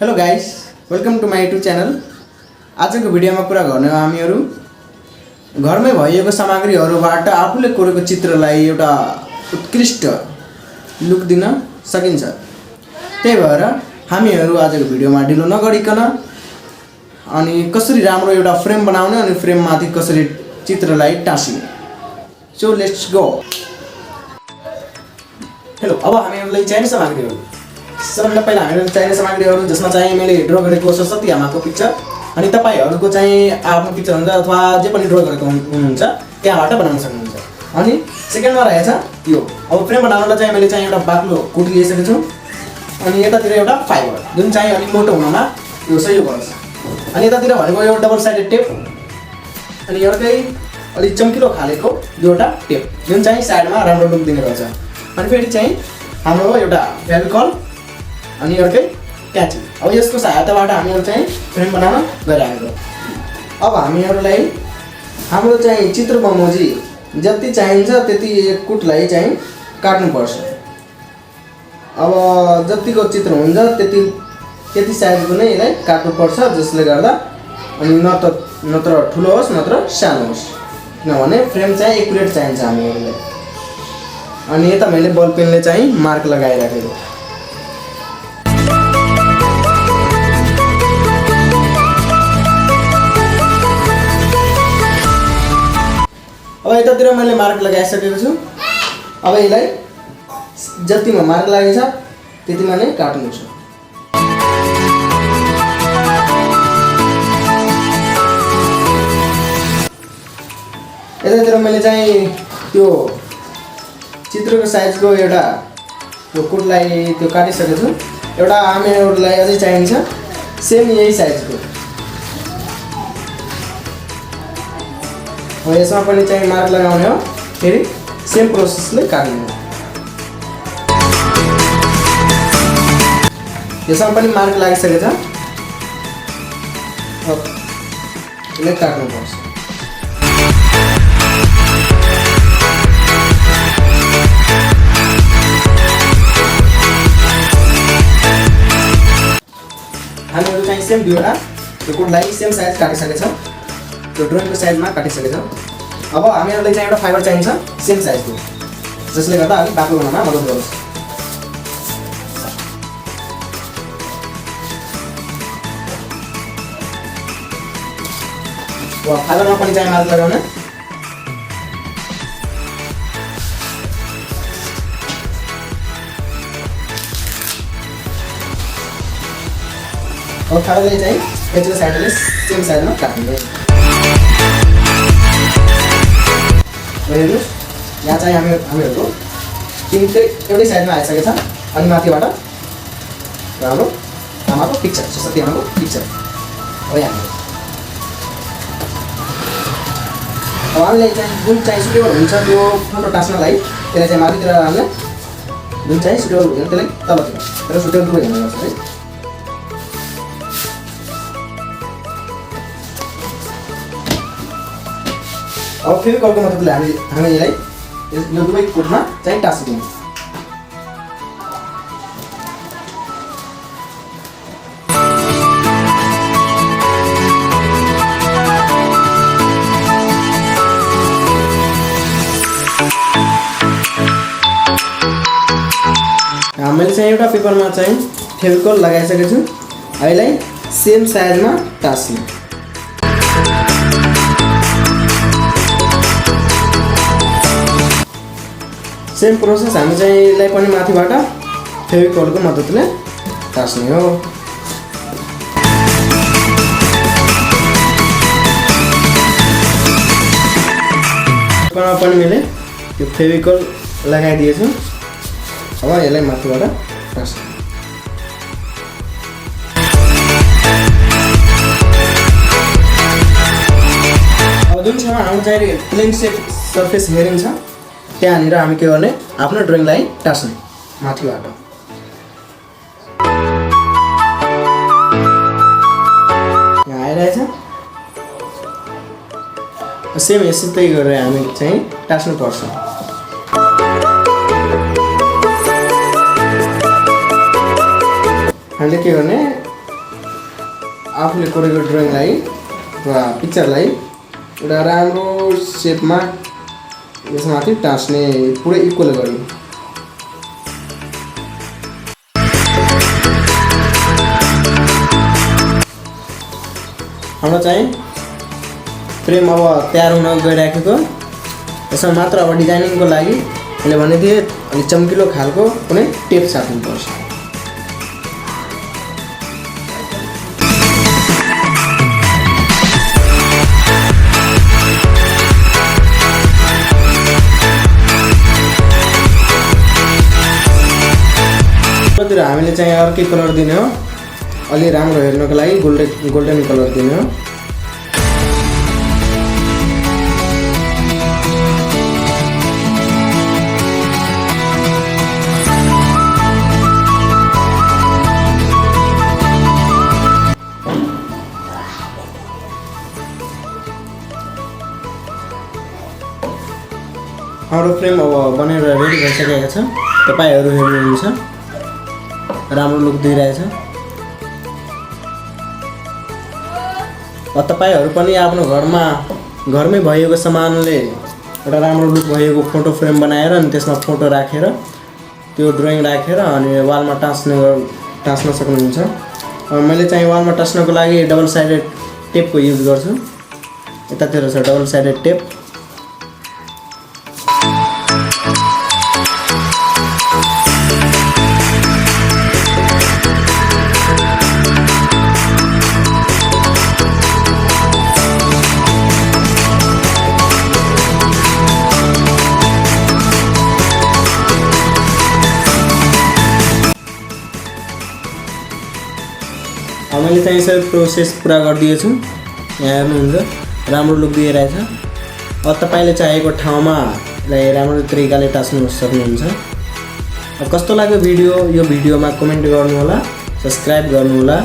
Hello guys, welcome to my YouTube channel. आजको भिडियोमा कुरा गर्ने हामीहरू घरमै भइएको सामग्रीहरूबाट आफूले कोरेको चित्रलाई एउटा उत्कृष्ट लुक दिन सकिन्छ। त्यही भएर हामीहरू आजको भिडियोमा ढिलो नगरिकन अनि कसरी राम्रो एउटा फ्रेम बनाउने अनि फ्रेममाथि कसरी चित्रलाई टाँसिने। So let's go. हेलो, अब हामीहरूलाई चाहिने सामग्रीहरू। सबभन्दा पहिला हामीलाई चाहिने सामग्रीहरू जसमा चाहिँ मैले ड्र गरेको सरस्वती आमाको पिक्चर अनि तपाईहरुको चाहिँ आफ्नो पिक्चर हुन्छ अथवा जे पनि ड्र गरेको हुनुहुन्छ त्यहाँबाट बनाउन सक्नुहुन्छ। अनि सेकेन्डमा रहेछ यो। अब फ्रेम बनाउनलाई चाहिँ मैले चाहिँ एउटा बाक्लो कुटी लिइसकेको छु अनि यतातिर एउटा फाइबर जुन चाहिँ अलिक मोटो हुनमा यो सहयोग गर्छ। अनि यतातिर भनेको यो डबल साइडेड टेप अनि अर्कै अलिक चम्किलो खालेको दुईवटा टेप जुन चाहिँ साइडमा राम्रो लुक दिने गर्छ। अनि फेरि चाहिँ हाम्रो एउटा फेभिकल अनि अर्कै क्याची। अब यसको सहायताबाट हामीहरू चाहिँ फ्रेम बनाउन गइरहेको। अब हामीहरूलाई हाम्रो चाहिँ चित्र बमोजी जति चाहिन्छ त्यति एक कुटलाई चाहिँ काट्नुपर्छ। अब जतिको चित्र हुन्छ त्यति साइजको नै यसलाई काट्नुपर्छ, जसले गर्दा अनि नत्र ठुलो होस् नत्र सानो होस्, किनभने फ्रेम चाहिँ एकुरेट चाहिन्छ हामीहरूलाई। अनि यता मैले बल पेनले चाहिँ मार्क लगाइराखेको। अब यतातिर मैले मार्क लगाइसकेको छु। अब यसलाई जतिमा मार्क लागेको छ त्यतिमा नै काट्नु छ। यतातिर मैले चाहिँ त्यो चित्रको साइजको एउटा त्यो कुटलाई त्यो काटिसकेको छु। एउटा हामीहरूलाई अझै चाहिन्छ सेम यही साइजको। हो यसमा पनि चाहिँ मार्क लगाउने हो, फेरि सेम प्रोसेसले काट्ने हो। यसमा पनि मार्क लागिसकेको छ, अब यसलाई काट्नुपर्छ। हामीहरू चाहिँ सेम दुईवटा त्यो कुटलाई सेम साइज काटिसकेको छ, त्यो ड्रइङको साइजमा काटिसकेको छ। अब हामीहरूलाई चाहिँ एउटा फाइबर चाहिन्छ सेम साइजको, जसले गर्दा अलिक बाक्लो हुनमा मद्दत गरोस्। फाइबरमा पनि चाहिँ मार्क लगाउने। अब फाइबरले चाहिँ यतिको साइडले सेम साइजमा काट्ने। हेर्नुहोस्, यहाँ चाहिँ हामीहरूको तिनटै एउटै साइडमा आइसकेको छ। अनि माथिबाट हाम्रो आमाको पिक्चर, सरस्वती आमाको पिक्चर हो यहाँ। अब हामीले चाहिँ जुन चाहिँ सुटेबल हुन्छ त्यो फोटो टाँस्नलाई त्यसलाई चाहिँ माथितिर हाल्ने, जुन चाहिँ सुटेबल हुँदैन त्यसलाई तलतिर, तर सुटेबल दुवै हेर्नु पर्छ है। अब फेरि कलको मद्दतले हामी यसलाई यो दुवै कुटमा चाहिँ टाँसिदिउँ। मैले चाहिँ एउटा पेपरमा चाहिँ फेभिकल लगाइसकेको छु। यसलाई सेम साइजमा टाँस्ने। सेम प्रोसेस हामी चाहिँ यसलाई पनि माथिबाट फेभिकलको मद्दतले टाँस्ने हो। पेपरमा पनि मैले यो फेभिकल लगाइदिएछु। अब यसलाई माथिबाट टाँस्ने। अब जुन ठाउँमा हाम्रो चाहिँ प्लेन सर्फेस हेरिन्छ त्यहाँनिर हामी के गर्ने, आफ्नो ड्रइङलाई टाँस्ने माथिबाट। यहाँ आइरहेछ। सेम यस्तै गरेर हामी चाहिँ टाँस्नुपर्छ। हामीले के गर्ने, आफूले कोरेको ड्रइङलाई वा पिक्चरलाई एउटा राम्रो सेपमा यसमाथि टाँस्ने पुरै इक्वल गरी हाम्रो चाहिँ फ्रेम अब तयार हुन गइराखेको। यसमा मात्र अब डिजाइनिङको लागि मैले भने थिएँ अनि चम्किलो खालको कुनै टेप साट्नुपर्छ। तिर हामीले चाहिँ अर्कै कलर दिने हो, अलि राम्रो हेर्नको लागि गोल्डन कलर दिने हो। हाम्रो फ्रेम अब बनेर रेडी भइसकेको छ। तपाईहरु हेर्नुहुन्छ राम्रो लुक दिइरहेछ। तपाईहरु पनि आफ्नो घरमै भएको सामानले एउटा राम्रो लुक भएको फोटो फ्रेम बनाएर अनि त्यसमा फोटो राखेर त्यो ड्रइङ राखेर अनि वालमा टाँस्न सक्नुहुन्छ। मैले चाहिँ वालमा टाँस्नको लागि डबल साइडेड टेपको युज गर्छु। यतातिर छ डबल साइडेड टेप। मैले चाहिँ यसरी प्रोसेस पुरा गरिदिएछु। यहाँ हेर्नुहुन्छ राम्रो लुक दिइरहेछ। अब तपाईले चाहेको ठाउँमा यसलाई राम्रो तरिकाले टाँस्न सक्नुहुन्छ। कस्तो लाग्यो भिडियो? यो भिडियोमा कमेन्ट गर्नुहोला, सब्स्क्राइब गर्नुहोला।